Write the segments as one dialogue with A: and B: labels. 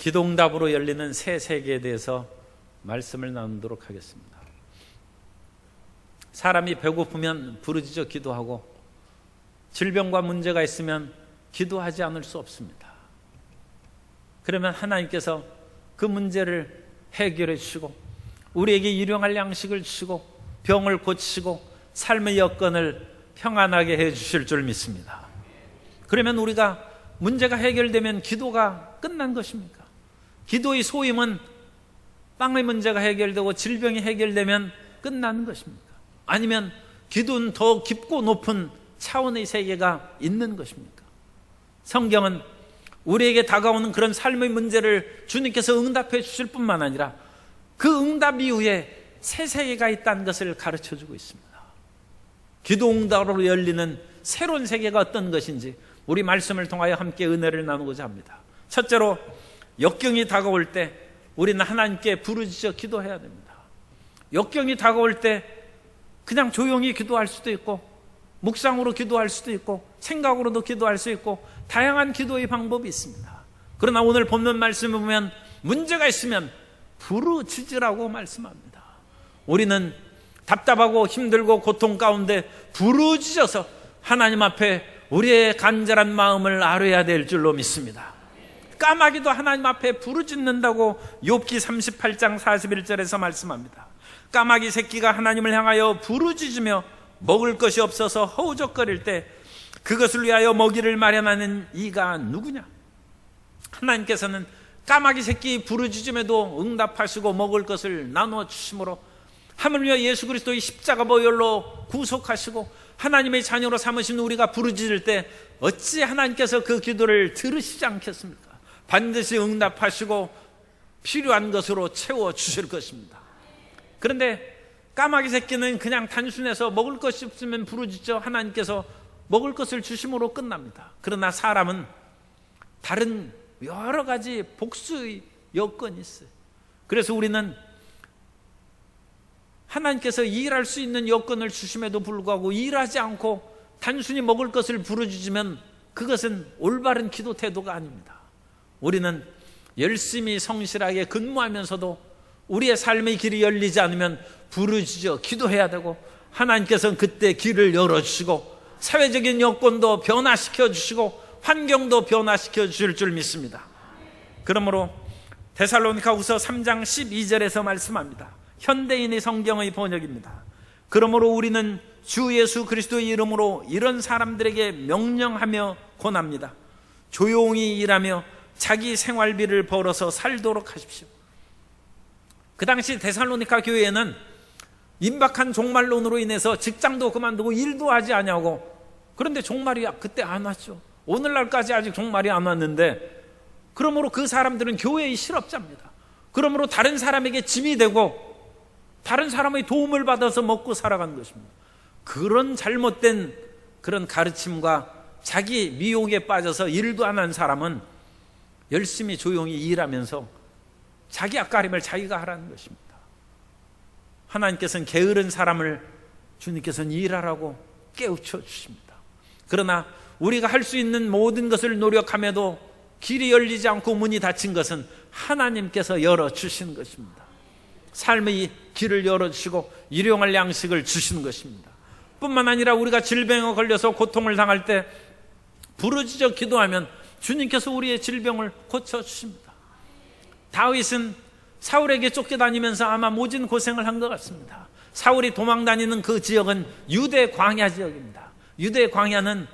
A: 기도응답으로 열리는 새 세계에 대해서 말씀을 나누도록 하겠습니다. 사람이 배고프면 부르짖어 기도하고 질병과 문제가 있으면 기도하지 않을 수 없습니다. 그러면 하나님께서 그 문제를 해결해 주시고 우리에게 일용할 양식을 주시고 병을 고치시고 삶의 여건을 평안하게 해 주실 줄 믿습니다. 그러면 우리가 문제가 해결되면 기도가 끝난 것입니까? 기도의 소임은 빵의 문제가 해결되고 질병이 해결되면 끝나는 것입니까? 아니면 기도는 더 깊고 높은 차원의 세계가 있는 것입니까? 성경은 우리에게 다가오는 그런 삶의 문제를 주님께서 응답해 주실 뿐만 아니라 그 응답 이후에 새 세계가 있다는 것을 가르쳐 주고 있습니다. 기도 응답으로 열리는 새로운 세계가 어떤 것인지 우리 말씀을 통하여 함께 은혜를 나누고자 합니다. 첫째로, 역경이 다가올 때 우리는 하나님께 부르짖어 기도해야 됩니다. 역경이 다가올 때 그냥 조용히 기도할 수도 있고 묵상으로 기도할 수도 있고 생각으로도 기도할 수 있고 다양한 기도의 방법이 있습니다. 그러나 오늘 본문 말씀을 보면 문제가 있으면 부르짖으라고 말씀합니다. 우리는 답답하고 힘들고 고통 가운데 부르짖어서 하나님 앞에 우리의 간절한 마음을 아뢰어야 될 줄로 믿습니다. 까마귀도 하나님 앞에 부르짖는다고 욥기 38장 41절에서 말씀합니다. 까마귀 새끼가 하나님을 향하여 부르짖으며 먹을 것이 없어서 허우적거릴 때 그것을 위하여 먹이를 마련하는 이가 누구냐? 하나님께서는 까마귀 새끼 부르짖음에도 응답하시고 먹을 것을 나누어 주심으로 하물며 예수 그리스도의 십자가 보혈로 구속하시고 하나님의 자녀로 삼으신 우리가 부르짖을 때 어찌 하나님께서 그 기도를 들으시지 않겠습니까? 반드시 응답하시고 필요한 것으로 채워주실 것입니다. 그런데 까마귀 새끼는 그냥 단순해서 먹을 것이 없으면 부르짖죠. 하나님께서 먹을 것을 주심으로 끝납니다. 그러나 사람은 다른 여러 가지 복수의 여건이 있어요. 그래서 우리는 하나님께서 일할 수 있는 여건을 주심에도 불구하고 일하지 않고 단순히 먹을 것을 부르짖으면 그것은 올바른 기도 태도가 아닙니다. 우리는 열심히 성실하게 근무하면서도 우리의 삶의 길이 열리지 않으면 부르짖어 기도해야 되고 하나님께서는 그때 길을 열어주시고 사회적인 여건도 변화시켜 주시고 환경도 변화시켜 주실 줄 믿습니다. 그러므로 데살로니가후서 3장 12절에서 말씀합니다. 현대인의 성경의 번역입니다. 그러므로 우리는 주 예수 그리스도의 이름으로 이런 사람들에게 명령하며 권합니다. 조용히 일하며 자기 생활비를 벌어서 살도록 하십시오. 그 당시 데살로니가 교회에는 임박한 종말론으로 인해서 직장도 그만두고 일도 하지 아니하고, 그런데 종말이 그때 안 왔죠. 오늘날까지 아직 종말이 안 왔는데, 그러므로 그 사람들은 교회의 실업자입니다. 그러므로 다른 사람에게 짐이 되고 다른 사람의 도움을 받아서 먹고 살아가는 것입니다. 그런 잘못된 그런 가르침과 자기 미혹에 빠져서 일도 안 한 사람은 열심히 조용히 일하면서 자기 앞가림을 자기가 하라는 것입니다. 하나님께서는 게으른 사람을 주님께서는 일하라고 깨우쳐 주십니다. 그러나 우리가 할 수 있는 모든 것을 노력함에도 길이 열리지 않고 문이 닫힌 것은 하나님께서 열어주시는 것입니다. 삶의 길을 열어주시고 일용할 양식을 주시는 것입니다. 뿐만 아니라 우리가 질병에 걸려서 고통을 당할 때 부르짖어 기도하면 주님께서 우리의 질병을 고쳐주십니다. 다윗은 사울에게 쫓겨다니면서 아마 모진 고생을 한 것 같습니다. 사울이 도망다니는 그 지역은 유대 광야 지역입니다. 유대 광야는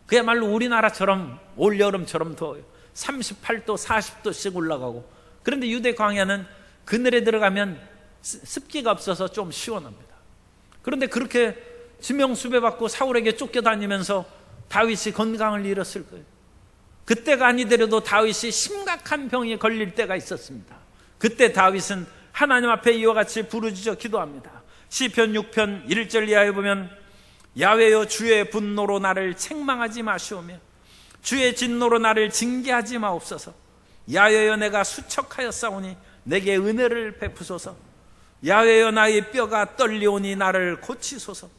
A: 그야말로 우리나라처럼 올여름처럼 더워요. 38도 40도씩 올라가고, 그런데 유대 광야는 그늘에 들어가면 습기가 없어서 좀 시원합니다. 그런데 그렇게 지명수배받고 사울에게 쫓겨다니면서 다윗이 건강을 잃었을 거예요. 그때가 아니더라도 다윗이 심각한 병에 걸릴 때가 있었습니다. 그때 다윗은 하나님 앞에 이와 같이 부르짖어 기도합니다. 시편 6편 1절 이하에 보면 야훼여 주의 분노로 나를 책망하지 마시오며 주의 진노로 나를 징계하지 마옵소서. 야훼여 내가 수척하였사오니 내게 은혜를 베푸소서. 야훼여 나의 뼈가 떨리오니 나를 고치소서.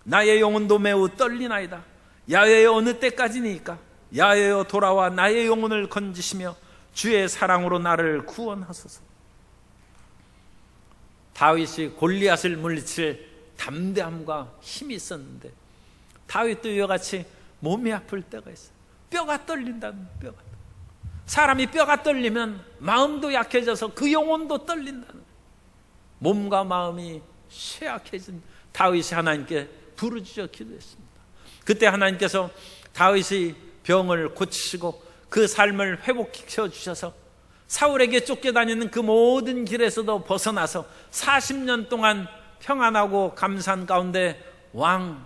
A: 나의 영혼도 매우 떨리나이다. 야훼여 어느 때까지니까? 야훼여 돌아와 나의 영혼을 건지시며 주의 사랑으로 나를 구원하소서. 다윗이 골리앗을 물리칠 담대함과 힘이 있었는데 다윗도 이와 같이 몸이 아플 때가 있어요. 뼈가 떨린다는, 뼈가. 사람이 뼈가 떨리면 마음도 약해져서 그 영혼도 떨린다는. 몸과 마음이 쇠약해진 다윗이 하나님께 부르짖어 기도했습니다. 그때 하나님께서 다윗의 병을 고치시고 그 삶을 회복시켜 주셔서 사울에게 쫓겨다니는 그 모든 길에서도 벗어나서 40년 동안 평안하고 감사한 가운데 왕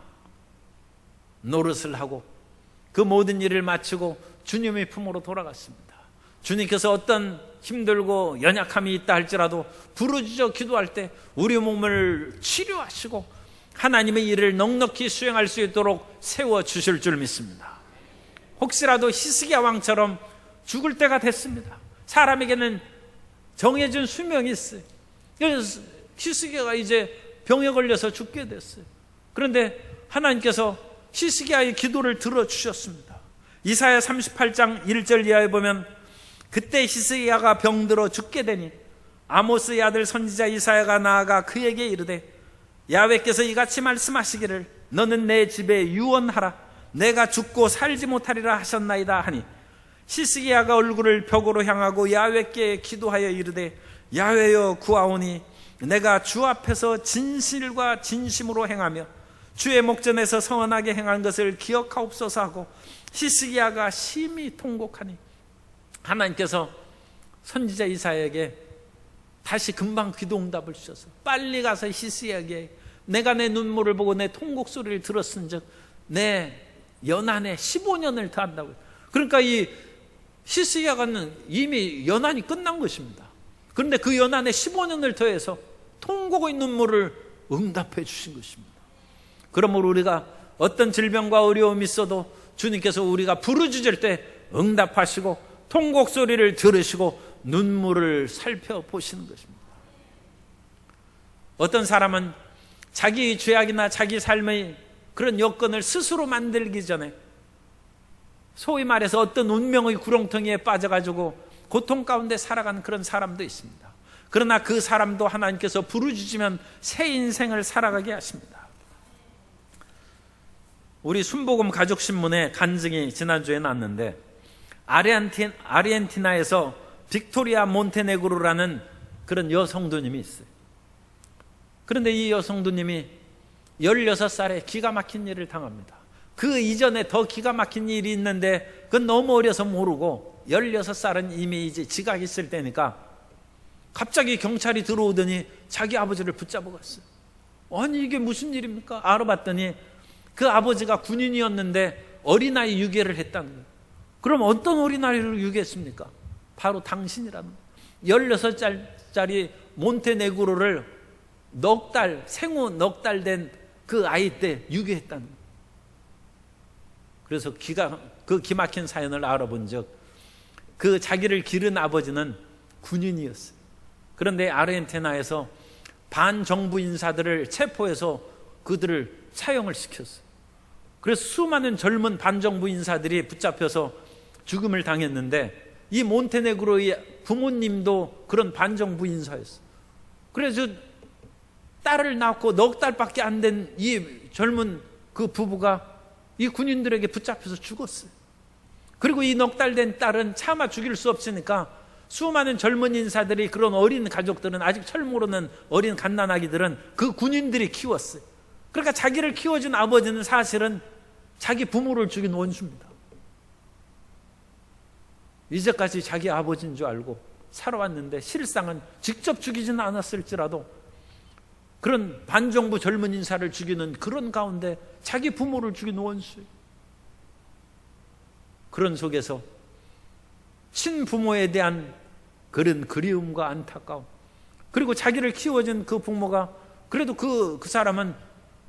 A: 노릇을 하고 그 모든 일을 마치고 주님의 품으로 돌아갔습니다. 주님께서 어떤 힘들고 연약함이 있다 할지라도 부르짖어 기도할 때 우리 몸을 치료하시고 하나님의 일을 넉넉히 수행할 수 있도록 세워주실 줄 믿습니다. 혹시라도 히스기야 왕처럼 죽을 때가 됐습니다. 사람에게는 정해진 수명이 있어요. 그래서 히스기야가 이제 병에 걸려서 죽게 됐어요. 그런데 하나님께서 히스기야의 기도를 들어주셨습니다. 이사야 38장 1절 이하에 보면 그때 히스기야가 병들어 죽게 되니 아모스의 아들 선지자 이사야가 나아가 그에게 이르되 야훼께서 이같이 말씀하시기를 너는 내 집에 유언하라 내가 죽고 살지 못하리라 하셨나이다 하니 히스기야가 얼굴을 벽으로 향하고 야훼께 기도하여 이르되 야훼여 구하오니 내가 주 앞에서 진실과 진심으로 행하며 주의 목전에서 선하게 행한 것을 기억하옵소서 하고 히스기야가 심히 통곡하니 하나님께서 선지자 이사야에게 다시 금방 기도응답을 주셔서 빨리 가서 히스기야에게 내가 내 눈물을 보고 내 통곡 소리를 들었은즉 내 연한에 15년을 더한다고요. 그러니까 이 히스기야가는 이미 연한이 끝난 것입니다. 그런데 그 연한에 15년을 더해서 통곡의 눈물을 응답해 주신 것입니다. 그러므로 우리가 어떤 질병과 어려움이 있어도 주님께서 우리가 부르짖을 때 응답하시고 통곡 소리를 들으시고 눈물을 살펴보시는 것입니다. 어떤 사람은 자기 죄악이나 자기 삶의 그런 여건을 스스로 만들기 전에 소위 말해서 어떤 운명의 구렁텅이에 빠져가지고 고통 가운데 살아가는 그런 사람도 있습니다. 그러나 그 사람도 하나님께서 부르짖으면 새 인생을 살아가게 하십니다. 우리 순복음 가족신문에 간증이 지난주에 났는데 아르헨티나에서 빅토리아 몬테네그로라는 그런 여성도님이 있어요. 그런데 이 여성도님이 16살에 기가 막힌 일을 당합니다. 그 이전에 더 기가 막힌 일이 있는데 그건 너무 어려서 모르고 16살은 이미 이제 지각이 있을 때니까 갑자기 경찰이 들어오더니 자기 아버지를 붙잡아 갔어요. 아니 이게 무슨 일입니까? 알아봤더니 그 아버지가 군인이었는데 어린아이 유괴를 했다는 거예요. 그럼 어떤 어린아이를 유괴했습니까? 바로 당신이라는 거예요. 16살짜리 몬테네그로를 생후 넉 달 된 그 아이 때 유괴했다는 거예요. 그래서 그 기막힌 사연을 알아본 적 그 자기를 기른 아버지는 군인이었어요. 그런데 아르헨티나에서 반정부 인사들을 체포해서 그들을 사형을 시켰어요. 그래서 수많은 젊은 반정부 인사들이 붙잡혀서 죽음을 당했는데 이 몬테네그로의 부모님도 그런 반정부 인사였어요. 그래서 딸을 낳고 넉 달밖에 안 된 이 젊은 그 부부가 이 군인들에게 붙잡혀서 죽었어요. 그리고 이 넉 달 된 딸은 차마 죽일 수 없으니까 수많은 젊은 인사들이 그런 어린 가족들은 아직 철 모르는 어린 갓난아기들은 그 군인들이 키웠어요. 그러니까 자기를 키워준 아버지는 사실은 자기 부모를 죽인 원수입니다. 이제까지 자기 아버지인 줄 알고 살아왔는데 실상은 직접 죽이지는 않았을지라도 그런 반정부 젊은 인사를 죽이는 그런 가운데 자기 부모를 죽인 원수예요. 그런 속에서 친부모에 대한 그런 그리움과 안타까움, 그리고 자기를 키워준 그 부모가 그래도 그 사람은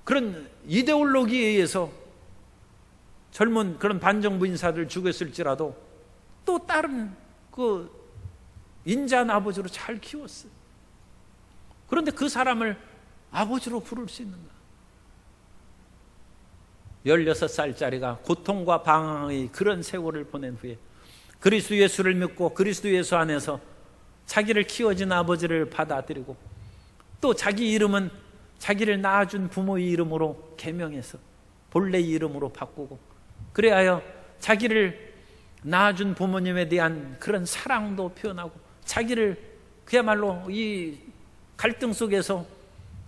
A: 그런 이데올로기에 의해서 젊은 그런 반정부 인사들을 죽였을지라도 또 다른 그 인자한 아버지로 잘 키웠어요. 그런데 그 사람을 아버지로 부를 수 있는가? 16살짜리가 고통과 방황의 그런 세월을 보낸 후에 그리스도 예수를 믿고 그리스도 예수 안에서 자기를 키워준 아버지를 받아들이고 또 자기 이름은 자기를 낳아준 부모의 이름으로 개명해서 본래의 이름으로 바꾸고 그래야 자기를 낳아준 부모님에 대한 그런 사랑도 표현하고 자기를 그야말로 이 갈등 속에서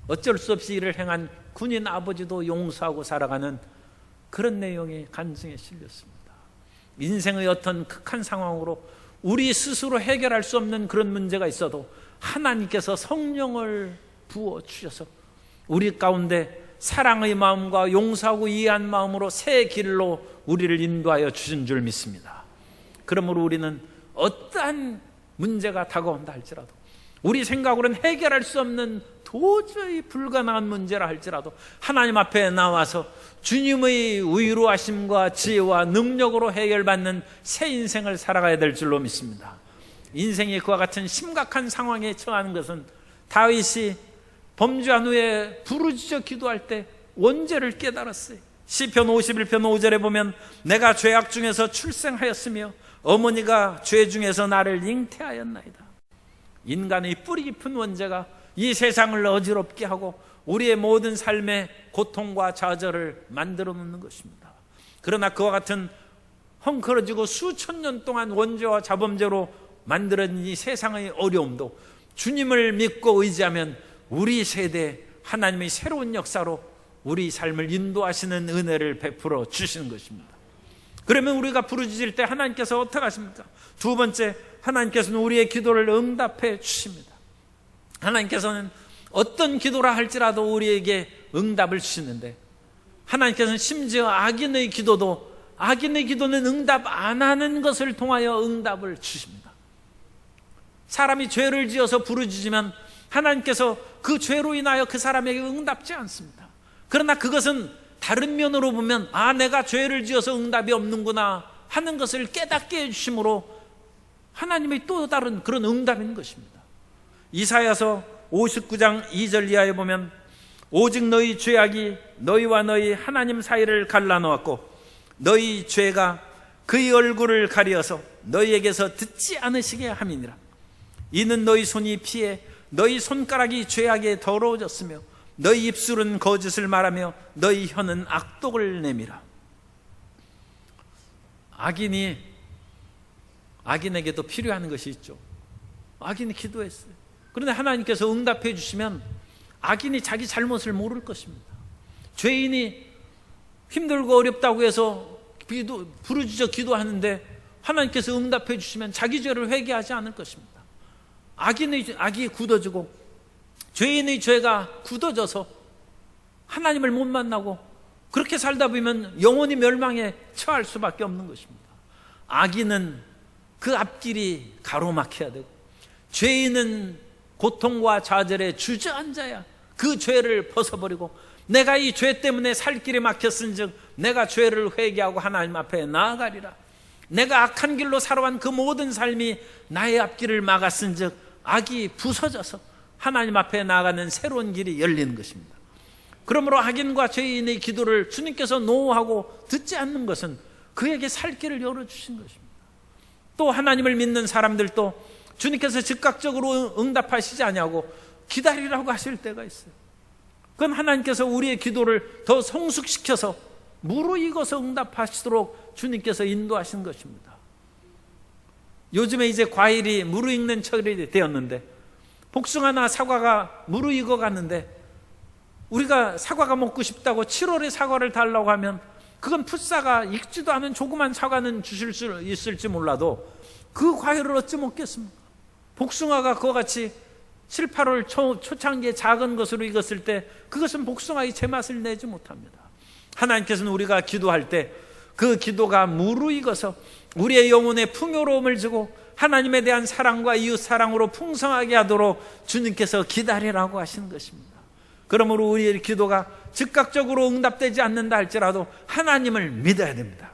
A: 어쩔 수 없이 일을 행한 군인 아버지도 용서하고 살아가는 그런 내용이 간증에 실렸습니다. 인생의 어떤 극한 상황으로 우리 스스로 해결할 수 없는 그런 문제가 있어도 하나님께서 성령을 부어주셔서 우리 가운데 사랑의 마음과 용서하고 이해한 마음으로 새 길로 우리를 인도하여 주신 줄 믿습니다. 그러므로 우리는 어떠한 문제가 다가온다 할지라도 우리 생각으로는 해결할 수 없는 도저히 불가능한 문제라 할지라도 하나님 앞에 나와서 주님의 위로하심과 지혜와 능력으로 해결받는 새 인생을 살아가야 될 줄로 믿습니다. 인생이 그와 같은 심각한 상황에 처하는 것은 다윗이 범죄한 후에 부르짖어 기도할 때 원죄를 깨달았어요. 시편 51편 5절에 보면 내가 죄악 중에서 출생하였으며 어머니가 죄 중에서 나를 잉태하였나이다. 인간의 뿌리 깊은 원죄가 이 세상을 어지럽게 하고 우리의 모든 삶의 고통과 좌절을 만들어 놓는 것입니다. 그러나 그와 같은 헝클어지고 수천 년 동안 원죄와 자범죄로 만들어진 이 세상의 어려움도 주님을 믿고 의지하면 우리 세대에 하나님의 새로운 역사로 우리 삶을 인도하시는 은혜를 베풀어 주시는 것입니다. 그러면 우리가 부르짖을 때 하나님께서 어떻게 하십니까? 두 번째, 하나님께서는 우리의 기도를 응답해 주십니다. 하나님께서는 어떤 기도라 할지라도 우리에게 응답을 주시는데 하나님께서는 심지어 악인의 기도는 응답 안 하는 것을 통하여 응답을 주십니다. 사람이 죄를 지어서 부르짖으면 하나님께서 그 죄로 인하여 그 사람에게 응답지 않습니다. 그러나 그것은 다른 면으로 보면 내가 죄를 지어서 응답이 없는구나 하는 것을 깨닫게 해주심으로 하나님의 또 다른 그런 응답인 것입니다. 이사야서 59장 2절 이하에 보면 오직 너희 죄악이 너희와 너희 하나님 사이를 갈라놓았고 너희 죄가 그의 얼굴을 가리어서 너희에게서 듣지 않으시게 함이니라. 이는 너희 손이 피해 너희 손가락이 죄악에 더러워졌으며 너희 입술은 거짓을 말하며 너희 혀는 악독을 내밀어. 악인에게도 필요한 것이 있죠. 악인이 기도했어요. 그런데 하나님께서 응답해 주시면 악인이 자기 잘못을 모를 것입니다. 죄인이 힘들고 어렵다고 해서 부르짖어 기도하는데 하나님께서 응답해 주시면 자기 죄를 회개하지 않을 것입니다. 악인의 악이 굳어지고 죄인의 죄가 굳어져서 하나님을 못 만나고 그렇게 살다 보면 영원히 멸망에 처할 수밖에 없는 것입니다. 악인은 그 앞길이 가로막혀야 되고 죄인은 고통과 좌절에 주저앉아야 그 죄를 벗어버리고 내가 이 죄 때문에 살 길이 막혔은즉 내가 죄를 회개하고 하나님 앞에 나아가리라. 내가 악한 길로 살아온 그 모든 삶이 나의 앞길을 막았은즉 악이 부서져서 하나님 앞에 나아가는 새로운 길이 열리는 것입니다. 그러므로 악인과 죄인의 기도를 주님께서 노하고 듣지 않는 것은 그에게 살 길을 열어주신 것입니다. 또 하나님을 믿는 사람들도 주님께서 즉각적으로 응답하시지 아니하고 기다리라고 하실 때가 있어요. 그건 하나님께서 우리의 기도를 더 성숙시켜서 무르익어서 응답하시도록 주님께서 인도하신 것입니다. 요즘에 이제 과일이 무르익는 철이 되었는데 복숭아나 사과가 무르익어 갔는데 우리가 사과가 먹고 싶다고 7월에 사과를 달라고 하면 그건 풋사가 익지도 않은 조그만 사과는 주실 수 있을지 몰라도 그 과일을 어찌 먹겠습니까? 복숭아가 그와 같이 7, 8월 초창기에 작은 것으로 익었을 때 그것은 복숭아의 제맛을 내지 못합니다. 하나님께서는 우리가 기도할 때 그 기도가 무르익어서 우리의 영혼에 풍요로움을 주고 하나님에 대한 사랑과 이웃 사랑으로 풍성하게 하도록 주님께서 기다리라고 하시는 것입니다. 그러므로 우리의 기도가 즉각적으로 응답되지 않는다 할지라도 하나님을 믿어야 됩니다.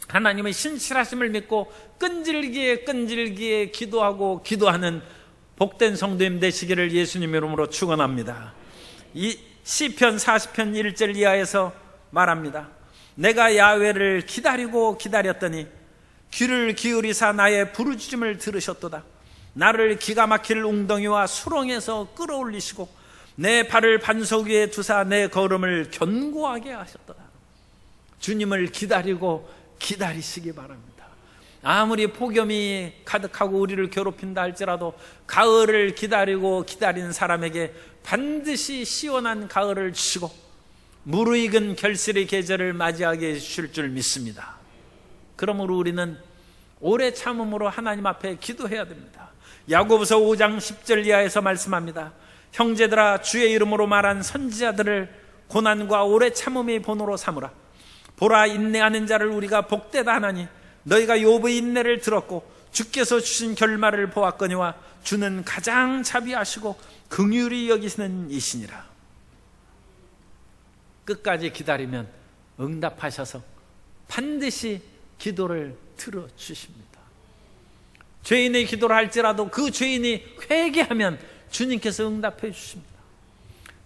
A: 하나님의 신실하심을 믿고 끈질기게 기도하고 기도하는 복된 성도님 되시기를 예수님 이름으로 축원합니다. 이 시편 40편 1절 이하에서 말합니다. 내가 야훼를 기다리고 기다렸더니 귀를 기울이사 나의 부르짖음을 들으셨도다. 나를 기가 막힐 웅덩이와 수렁에서 끌어올리시고 내 발을 반석 위에 두사 내 걸음을 견고하게 하셨도다. 주님을 기다리고 기다리시기 바랍니다. 아무리 폭염이 가득하고 우리를 괴롭힌다 할지라도 가을을 기다리고 기다리는 사람에게 반드시 시원한 가을을 주시고 무르익은 결실의 계절을 맞이하게 해주실 줄 믿습니다. 그러므로 우리는 오래 참음으로 하나님 앞에 기도해야 됩니다. 야고보서 5장 10절 이하에서 말씀합니다. 형제들아, 주의 이름으로 말한 선지자들을 고난과 오래 참음의 본으로 삼으라. 보라, 인내하는 자를 우리가 복되다 하나니 너희가 욥의 인내를 들었고 주께서 주신 결말을 보았거니와 주는 가장 자비하시고 긍휼히 여기시는 이시니라. 끝까지 기다리면 응답하셔서 반드시 기도를 들어주십니다. 죄인의 기도를 할지라도 그 죄인이 회개하면 주님께서 응답해 주십니다.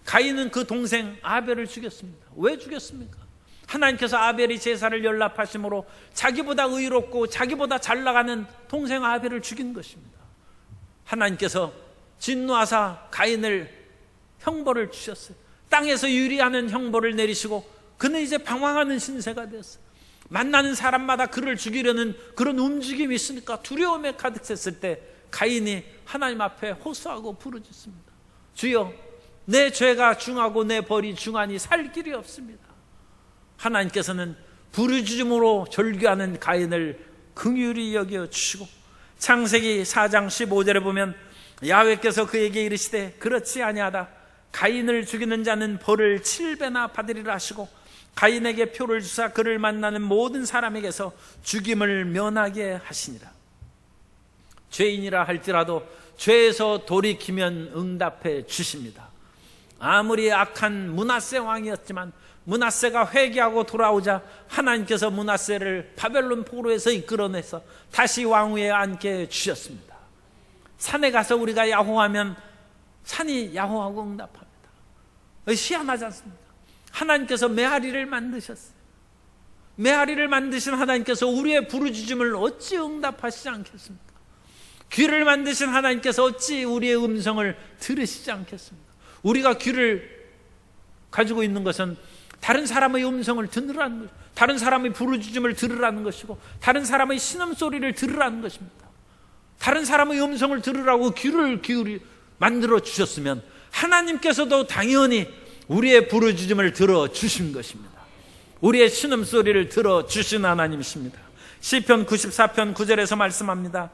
A: 가인은 그 동생 아벨을 죽였습니다. 왜 죽였습니까? 하나님께서 아벨이 제사를 연락하심으로 자기보다 의롭고 자기보다 잘 나가는 동생 아벨을 죽인 것입니다. 하나님께서 진노하사 가인을 형벌을 주셨어요. 땅에서 유리하는 형벌을 내리시고 그는 이제 방황하는 신세가 되었어요. 만나는 사람마다 그를 죽이려는 그런 움직임이 있으니까 두려움에 가득 찼을 때 가인이 하나님 앞에 호소하고 부르짖습니다. 주여, 내 죄가 중하고 내 벌이 중하니 살 길이 없습니다. 하나님께서는 부르짖음으로 절규하는 가인을 긍휼히 여겨주시고 창세기 4장 15절에 보면 야훼께서 그에게 이르시되 그렇지 아니하다. 가인을 죽이는 자는 벌을 7배나 받으리라 하시고 가인에게 표를 주사 그를 만나는 모든 사람에게서 죽임을 면하게 하시니라. 죄인이라 할지라도 죄에서 돌이키면 응답해 주십니다. 아무리 악한 므낫세 왕이었지만 므낫세가 회개하고 돌아오자 하나님께서 므낫세를 바벨론 포로에서 이끌어내서 다시 왕위에 앉게 주셨습니다. 산에 가서 우리가 야호하면 산이 야호하고 응답합니다. 희한하지 않습니까? 하나님께서 메아리를 만드셨어요. 메아리를 만드신 하나님께서 우리의 부르짖음을 어찌 응답하시지 않겠습니까? 귀를 만드신 하나님께서 어찌 우리의 음성을 들으시지 않겠습니까? 우리가 귀를 가지고 있는 것은 다른 사람의 음성을 듣느라는 것, 다른 사람의 부르짖음을 들으라는 것이고 다른 사람의 신음소리를 들으라는 것입니다. 다른 사람의 음성을 들으라고 귀를 기울이 만들어 주셨으면 하나님께서도 당연히 우리의 부르짖음을 들어주신 것입니다. 우리의 신음소리를 들어주신 하나님이십니다. 시편 94편 9절에서 말씀합니다.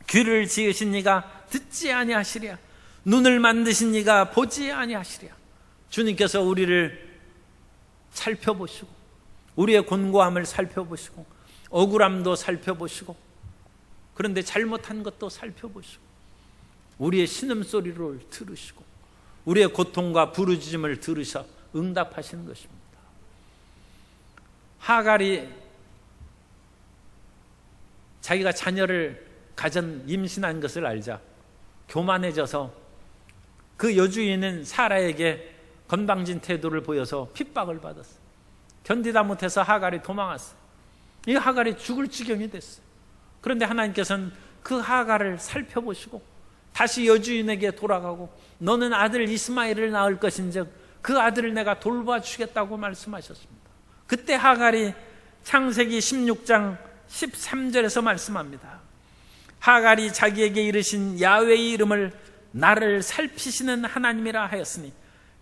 A: 귀를 지으신 이가 듣지 아니하시랴. 눈을 만드신 이가 보지 아니하시랴. 주님께서 우리를 살펴보시고 우리의 곤고함을 살펴보시고 억울함도 살펴보시고 그런데 잘못한 것도 살펴보시고 우리의 신음소리를 들으시고 우리의 고통과 부르짖음을 들으셔 응답하시는 것입니다. 하갈이 자기가 자녀를 임신한 것을 알자 교만해져서 그 여주인은 사라에게 건방진 태도를 보여서 핍박을 받았어요. 견디다 못해서 하갈이 도망왔어요. 이 하갈이 죽을 지경이 됐어요. 그런데 하나님께서는 그 하갈을 살펴보시고 다시 여주인에게 돌아가고 너는 아들 이스마엘을 낳을 것인즉 그 아들을 내가 돌봐주겠다고 말씀하셨습니다. 그때 하갈이 창세기 16장 13절에서 말씀합니다. 하갈이 자기에게 이르신 야훼의 이름을 나를 살피시는 하나님이라 하였으니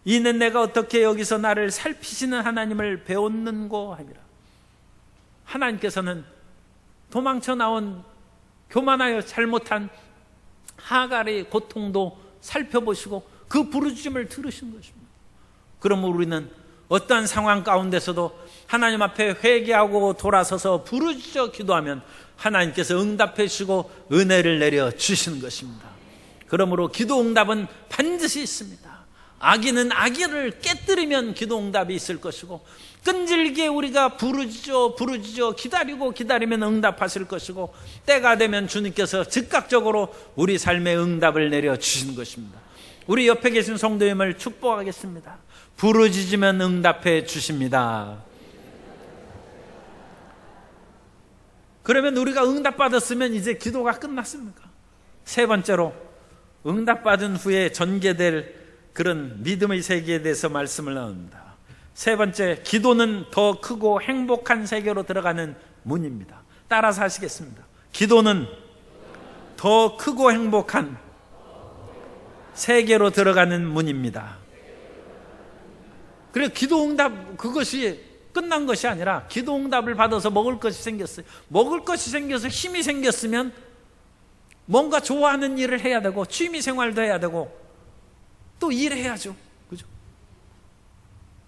A: 이는 내가 어떻게 여기서 나를 살피시는 하나님을 배웠는고 하니라. 하나님께서는 도망쳐 나온 교만하여 잘못한 하갈의 고통도 살펴보시고 그 부르짖음을 들으신 것입니다. 그러므로 우리는 어떠한 상황 가운데서도 하나님 앞에 회개하고 돌아서서 부르짖어 기도하면 하나님께서 응답해 주시고 은혜를 내려 주시는 것입니다. 그러므로 기도 응답은 반드시 있습니다. 악인은 악인을 깨뜨리면 기도 응답이 있을 것이고 끈질기게 우리가 부르짖어 기다리면 응답하실 것이고 때가 되면 주님께서 즉각적으로 우리 삶에 응답을 내려 주시는 것입니다. 우리 옆에 계신 성도님을 축복하겠습니다. 부르짖으면 응답해 주십니다. 그러면 우리가 응답받았으면 이제 기도가 끝났습니까? 세 번째로 응답받은 후에 전개될 그런 믿음의 세계에 대해서 말씀을 나눕니다. 세 번째, 기도는 더 크고 행복한 세계로 들어가는 문입니다. 따라서 하시겠습니다. 기도는 더 크고 행복한 세계로 들어가는 문입니다. 그래서 기도 응답, 그것이 끝난 것이 아니라 기도 응답을 받아서 먹을 것이 생겼어요. 먹을 것이 생겨서 힘이 생겼으면 뭔가 좋아하는 일을 해야 되고 취미 생활도 해야 되고 또 일해야죠. 그죠?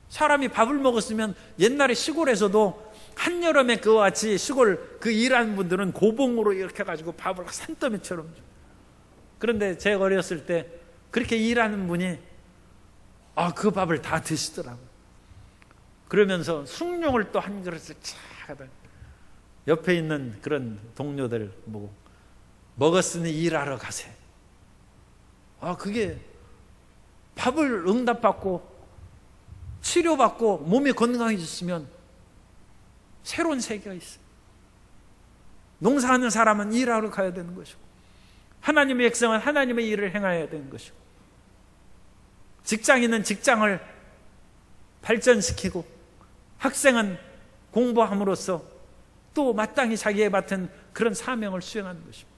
A: 사람이 밥을 먹었으면 옛날에 시골에서도 한여름에 그와 같이 시골 그 일하는 분들은 고봉으로 이렇게 가지고 밥을 산더미처럼 줘. 그런데 제가 어렸을 때 그렇게 일하는 분이 그 밥을 다 드시더라고요. 그러면서 숭늉을 또 한 그릇을 쫙 하다 옆에 있는 그런 동료들 보고 먹었으니 일하러 가세. 그게 밥을 응답받고 치료받고 몸이 건강해졌으면 새로운 세계가 있어요. 농사하는 사람은 일하러 가야 되는 것이고 하나님의 백성은 하나님의 일을 행해야 되는 것이고 직장인은 직장을 발전시키고 학생은 공부함으로써 또 마땅히 자기에 맡은 그런 사명을 수행하는 것입니다.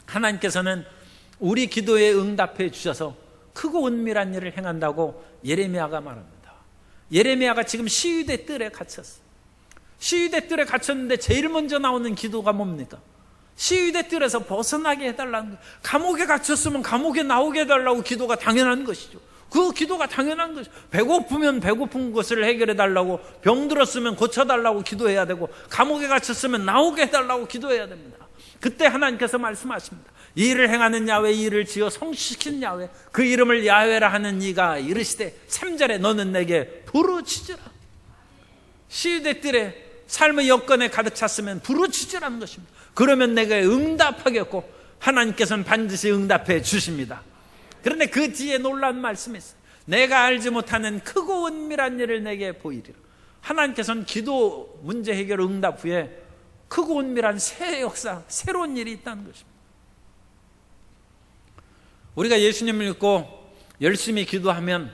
A: 하나님께서는 우리 기도에 응답해 주셔서 크고 은밀한 일을 행한다고 예레미야가 말합니다. 예레미야가 지금 시위대 뜰에 갇혔어요. 시위대 뜰에 갇혔는데 제일 먼저 나오는 기도가 뭡니까? 시위대 뜰에서 벗어나게 해달라는 거예요. 감옥에 갇혔으면 감옥에 나오게 해달라고 기도가 당연한 것이죠. 그 기도가 당연한 것이죠. 배고프면 배고픈 것을 해결해 달라고, 병들었으면 고쳐달라고 기도해야 되고, 감옥에 갇혔으면 나오게 해달라고 기도해야 됩니다. 그때 하나님께서 말씀하십니다. 이 일을 행하는 야훼, 이 일을 지어 성취시키는 야훼, 그 이름을 야훼라 하는 이가 이르시되 3절에 너는 내게 부르짖으라. 시위대 뜰에 삶의 여건에 가득 찼으면 부르짖으라는 것입니다. 그러면 내가 응답하겠고 하나님께서는 반드시 응답해 주십니다. 그런데 그 뒤에 놀라운 말씀이 있어요. 내가 알지 못하는 크고 은밀한 일을 내게 보이리라. 하나님께서는 기도 문제 해결 응답 후에 크고 은밀한 새 역사, 새로운 일이 있다는 것입니다. 우리가 예수님을 믿고 열심히 기도하면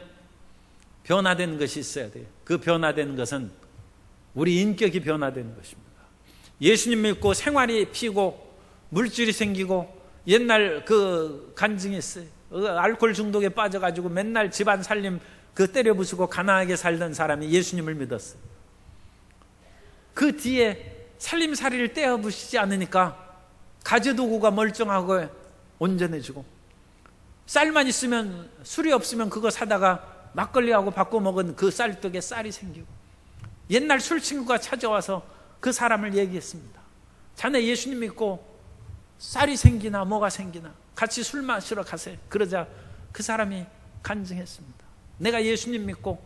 A: 변화되는 것이 있어야 돼요. 그 변화되는 것은 우리 인격이 변화되는 것입니다. 예수님 믿고 생활이 피고 물질이 생기고 옛날 그 간증이 있어요. 알코올 중독에 빠져가지고 맨날 집안 살림 때려 부수고 가난하게 살던 사람이 예수님을 믿었어요. 그 뒤에 살림살이를 떼어 부시지 않으니까 가재도구가 멀쩡하고 온전해지고 쌀만 있으면 술이 없으면 그거 사다가 막걸리하고 바꿔 먹은 그 쌀떡에 쌀이 생기고 옛날 술 친구가 찾아와서 그 사람을 얘기했습니다. 자네 예수님 믿고 쌀이 생기나 뭐가 생기나 같이 술 마시러 가세요. 그러자 그 사람이 간증했습니다. 내가 예수님 믿고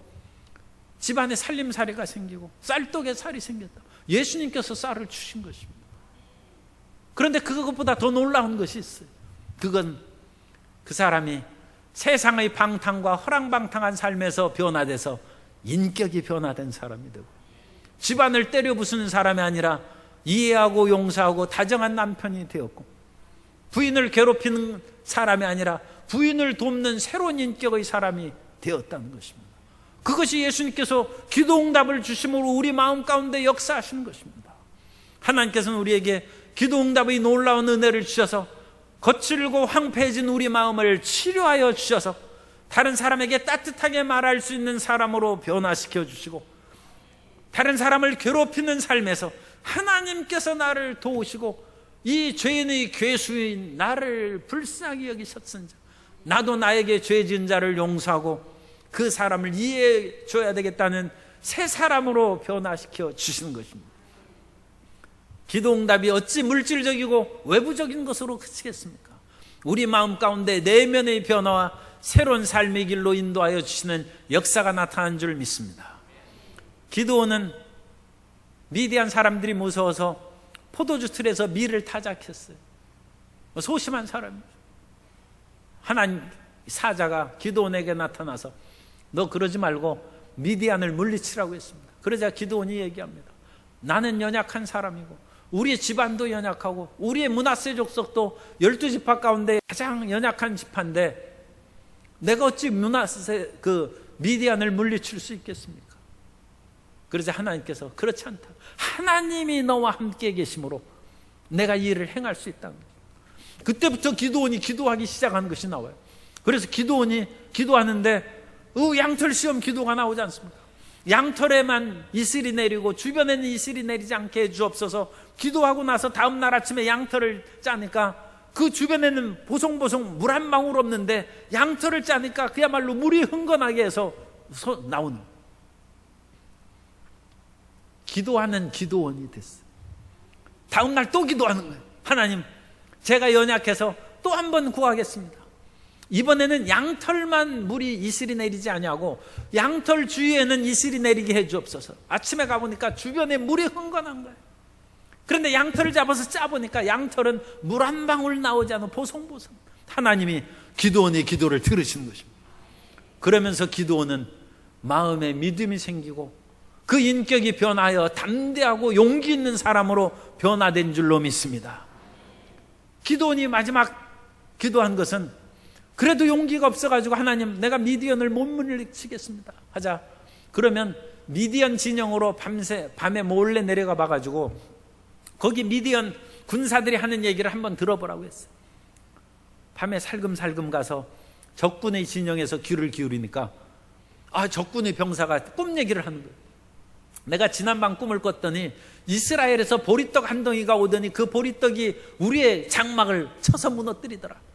A: 집안에 살림살이가 생기고 쌀떡에 쌀이 생겼다. 예수님께서 쌀을 주신 것입니다. 그런데 그것보다 더 놀라운 것이 있어요. 그건 그 사람이 세상의 방탕과 허랑방탕한 삶에서 변화돼서 인격이 변화된 사람이 되고 집안을 때려 부수는 사람이 아니라 이해하고 용서하고 다정한 남편이 되었고 부인을 괴롭히는 사람이 아니라 부인을 돕는 새로운 인격의 사람이 되었다는 것입니다. 그것이 예수님께서 기도응답을 주심으로 우리 마음 가운데 역사하시는 것입니다. 하나님께서는 우리에게 기도응답의 놀라운 은혜를 주셔서 거칠고 황폐해진 우리 마음을 치료하여 주셔서 다른 사람에게 따뜻하게 말할 수 있는 사람으로 변화시켜 주시고 다른 사람을 괴롭히는 삶에서 하나님께서 나를 도우시고 이 죄인의 괴수인 나를 불쌍히 여기셨은지 나도 나에게 죄 지은 자를 용서하고 그 사람을 이해해 줘야 되겠다는 새 사람으로 변화시켜 주시는 것입니다. 기도응답이 어찌 물질적이고 외부적인 것으로 그치겠습니까? 우리 마음 가운데 내면의 변화와 새로운 삶의 길로 인도하여 주시는 역사가 나타난 줄 믿습니다. 기드온은 미디안 사람들이 무서워서 포도주 틀에서 밀을 타작했어요. 소심한 사람이죠. 하나님 사자가 기드온에게 나타나서 너 그러지 말고 미디안을 물리치라고 했습니다. 그러자 기드온이 얘기합니다. 나는 연약한 사람이고 우리의 집안도 연약하고 우리의 므낫세 족속도 12지파 가운데 가장 연약한 지파인데 내가 어찌 므낫세 미디안을 물리칠 수 있겠습니까? 그러자 하나님께서 그렇지 않다. 하나님이 너와 함께 계심으로 내가 이 일을 행할 수 있다는 거예요. 그때부터 기드온이 기도하기 시작한 것이 나와요. 그래서 기드온이 기도하는데 양털 시험 기도가 나오지 않습니까? 양털에만 이슬이 내리고 주변에는 이슬이 내리지 않게 해 주옵소서. 기도하고 나서 다음 날 아침에 양털을 짜니까 그 주변에는 보송보송 물 한 방울 없는데 양털을 짜니까 그야말로 물이 흥건하게 해서 나오는, 기도하는 기도원이 됐어요. 다음 날 또 기도하는 거예요. 하나님, 제가 연약해서 또 한 번 구하겠습니다. 이번에는 양털만 물이 이슬이 내리지 아니하고 양털 주위에는 이슬이 내리게 해 주옵소서. 아침에 가보니까 주변에 물이 흥건한 거예요. 그런데 양털을 잡아서 짜보니까 양털은 물 한 방울 나오지 않아 보송보송. 하나님이 기드온의 기도를 들으신 것입니다. 그러면서 기드온은 마음에 믿음이 생기고 그 인격이 변하여 담대하고 용기 있는 사람으로 변화된 줄로 믿습니다. 기드온이 마지막 기도한 것은 그래도 용기가 없어가지고 하나님, 내가 미디안을 못 물리치겠습니다 하자. 그러면 미디안 진영으로 밤에 몰래 내려가 봐가지고 거기 미디안 군사들이 하는 얘기를 한번 들어보라고 했어요. 밤에 살금살금 가서 적군의 진영에서 귀를 기울이니까 적군의 병사가 꿈 얘기를 하는 거예요. 내가 지난밤 꿈을 꿨더니 이스라엘에서 보리떡 한 덩이가 오더니 그 보리떡이 우리의 장막을 쳐서 무너뜨리더라.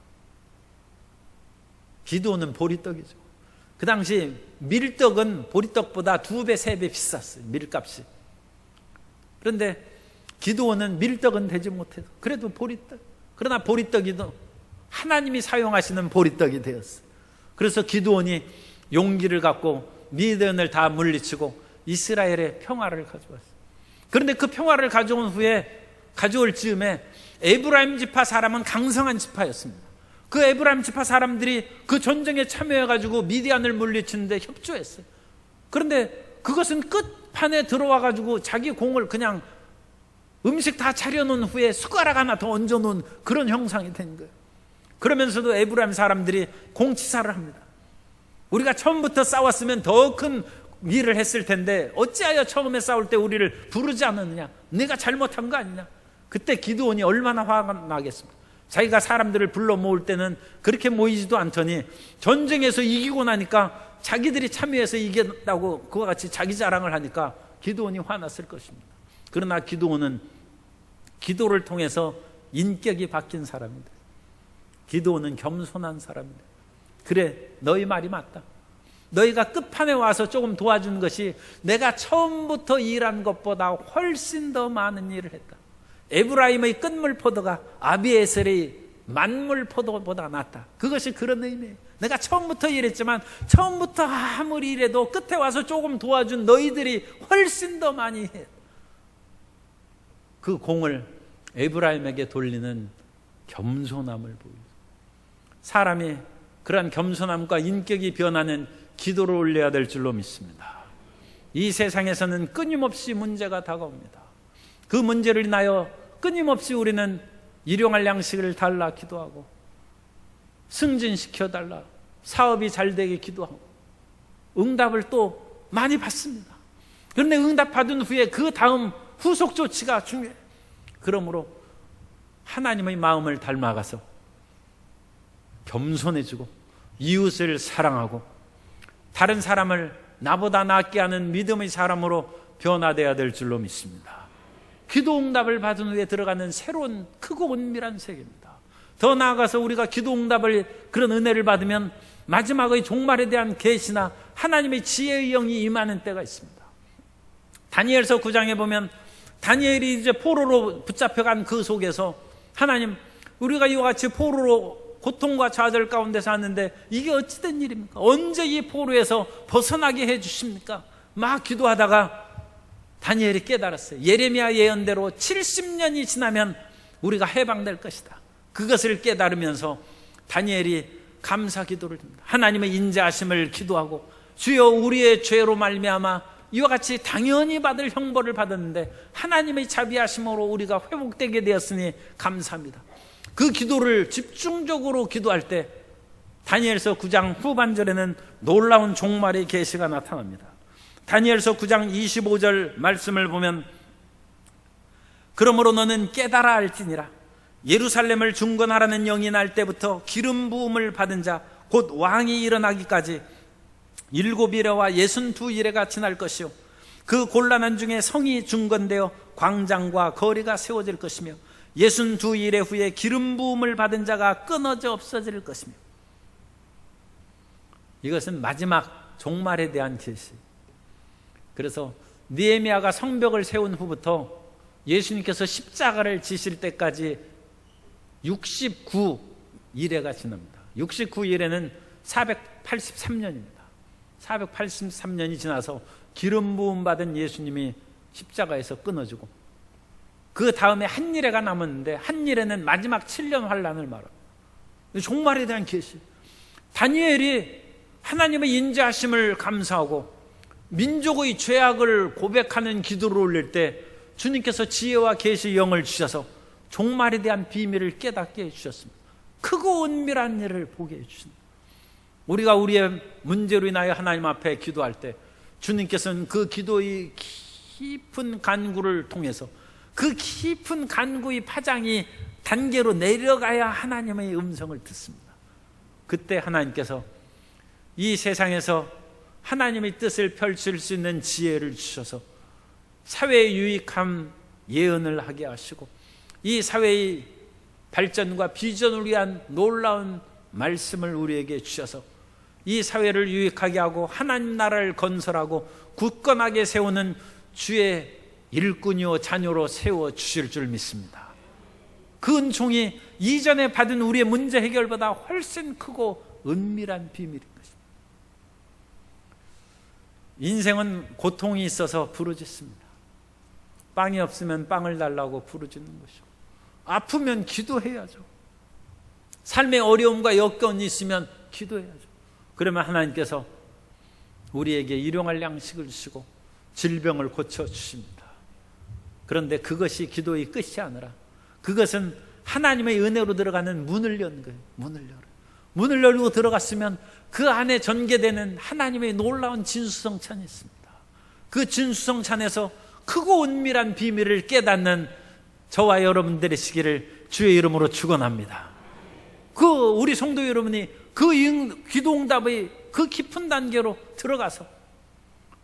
A: 기드온은 보리떡이죠. 그 당시 밀떡은 보리떡보다 2배, 3배 비쌌어요. 밀값이. 그런데 기드온은 밀떡은 되지 못해도 그래도 보리떡. 그러나 보리떡이도 하나님이 사용하시는 보리떡이 되었어요. 그래서 기드온이 용기를 갖고 미디안을 다 물리치고 이스라엘의 평화를 가져왔어요. 그런데 그 평화를 가져온 후에 가져올 즈음에 에브라임 지파 사람은 강성한 지파였습니다. 그 에브라임 지파 사람들이 그 전쟁에 참여해가지고 미디안을 물리치는데 협조했어요. 그런데 그것은 끝판에 들어와가지고 자기 공을 그냥 음식 다 차려놓은 후에 숟가락 하나 더 얹어놓은 그런 형상이 된 거예요. 그러면서도 에브라임 사람들이 공치사를 합니다. 우리가 처음부터 싸웠으면 더 큰 일을 했을 텐데 어찌하여 처음에 싸울 때 우리를 부르지 않았느냐, 네가 잘못한 거 아니냐. 그때 기드온이 얼마나 화가 나겠습니까? 자기가 사람들을 불러 모을 때는 그렇게 모이지도 않더니 전쟁에서 이기고 나니까 자기들이 참여해서 이겼다고 그와 같이 자기 자랑을 하니까 기드온이 화났을 것입니다. 그러나 기드온은 기도를 통해서 인격이 바뀐 사람입니다. 기드온은 겸손한 사람입니다. 그래, 너희 말이 맞다. 너희가 끝판에 와서 조금 도와준 것이 내가 처음부터 일한 것보다 훨씬 더 많은 일을 했다. 에브라임의 끝물포도가 아비에셀의 만물포도보다 낫다. 그것이 그런 의미예요. 내가 처음부터 일했지만 처음부터 아무리 일해도 끝에 와서 조금 도와준 너희들이 훨씬 더 많이 해. 그 공을 에브라임에게 돌리는 겸손함을 보여요. 사람이 그러한 겸손함과 인격이 변하는 기도를 올려야 될 줄로 믿습니다. 이 세상에서는 끊임없이 문제가 다가옵니다. 그 문제를 인하여 끊임없이 우리는 일용할 양식을 달라 기도하고 승진시켜달라, 사업이 잘 되게 기도하고 응답을 또 많이 받습니다. 그런데 응답 받은 후에 그 다음 후속 조치가 중요해요. 그러므로 하나님의 마음을 닮아가서 겸손해지고 이웃을 사랑하고 다른 사람을 나보다 낫게 하는 믿음의 사람으로 변화되어야 될 줄로 믿습니다. 기도 응답을 받은 후에 들어가는 새로운 크고 은밀한 세계입니다. 더 나아가서 우리가 기도 응답을, 그런 은혜를 받으면 마지막의 종말에 대한 계시나 하나님의 지혜의 영이 임하는 때가 있습니다. 다니엘서 9장에 보면 다니엘이 이제 포로로 붙잡혀간 그 속에서 하나님, 우리가 이와 같이 포로로 고통과 좌절 가운데 사는데 이게 어찌된 일입니까? 언제 이 포로에서 벗어나게 해주십니까? 막 기도하다가 다니엘이 깨달았어요. 예레미야 예언대로 70년이 지나면 우리가 해방될 것이다. 그것을 깨달으면서 다니엘이 감사 기도를 듭니다. 하나님의 인자하심을 기도하고 주여, 우리의 죄로 말미암아 이와 같이 당연히 받을 형벌을 받았는데 하나님의 자비하심으로 우리가 회복되게 되었으니 감사합니다. 그 기도를 집중적으로 기도할 때 다니엘서 9장 후반절에는 놀라운 종말의 계시가 나타납니다. 다니엘서 9장 25절 말씀을 보면 그러므로 너는 깨달아 알지니라. 예루살렘을 중건하라는 영이 날 때부터 기름 부음을 받은 자 곧 왕이 일어나기까지 7일에와 62일에가 지날 것이요 그 곤란한 중에 성이 중건되어 광장과 거리가 세워질 것이며 62일의 후에 기름 부음을 받은 자가 끊어져 없어질 것이며. 이것은 마지막 종말에 대한 계시. 그래서 느헤미야가 성벽을 세운 후부터 예수님께서 십자가를 지실 때까지 69일에가 지납니다. 69일에는 483년입니다. 483년이 지나서 기름 부음 받은 예수님이 십자가에서 끊어지고 그 다음에 한일에가 남았는데 한일에는 마지막 7년 환란을 말합니다. 종말에 대한 계시. 다니엘이 하나님의 인자하심을 감사하고 민족의 죄악을 고백하는 기도를 올릴 때 주님께서 지혜와 계시의 영을 주셔서 종말에 대한 비밀을 깨닫게 해주셨습니다. 크고 은밀한 일을 보게 해주십니다. 우리가 우리의 문제로 인하여 하나님 앞에 기도할 때 주님께서는 그 기도의 깊은 간구를 통해서 그 깊은 간구의 파장이 단계로 내려가야 하나님의 음성을 듣습니다. 그때 하나님께서 이 세상에서 하나님의 뜻을 펼칠 수 있는 지혜를 주셔서 사회에 유익한 예언을 하게 하시고 이 사회의 발전과 비전을 위한 놀라운 말씀을 우리에게 주셔서 이 사회를 유익하게 하고 하나님 나라를 건설하고 굳건하게 세우는 주의 일꾼이요 자녀로 세워주실 줄 믿습니다. 그 은총이 이전에 받은 우리의 문제 해결보다 훨씬 크고 은밀한 비밀인 것입니다. 인생은 고통이 있어서 부르짖습니다. 빵이 없으면 빵을 달라고 부르짖는 것이고 아프면 기도해야죠. 삶의 어려움과 여건이 있으면 기도해야죠. 그러면 하나님께서 우리에게 일용할 양식을 주시고 질병을 고쳐주십니다. 그런데 그것이 기도의 끝이 아니라 그것은 하나님의 은혜로 들어가는 문을 연 거예요. 문을 열고 들어갔으면 그 안에 전개되는 하나님의 놀라운 진수성찬이 있습니다. 그 진수성찬에서 크고 은밀한 비밀을 깨닫는 저와 여러분들의 시기를 주의 이름으로 축원합니다. 우리 성도 여러분이 기도응답의 그 깊은 단계로 들어가서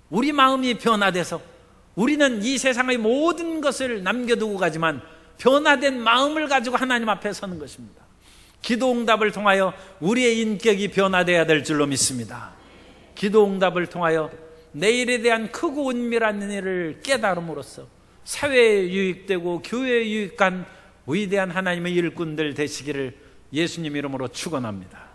A: 우리 마음이 변화돼서 우리는 이 세상의 모든 것을 남겨두고 가지만 변화된 마음을 가지고 하나님 앞에 서는 것입니다. 기도응답을 통하여 우리의 인격이 변화되어야 될 줄로 믿습니다. 기도응답을 통하여 내일에 대한 크고 은밀한 은혜를 깨달음으로써 사회에 유익되고 교회에 유익한 위대한 하나님의 일꾼들 되시기를 예수님 이름으로 축원합니다.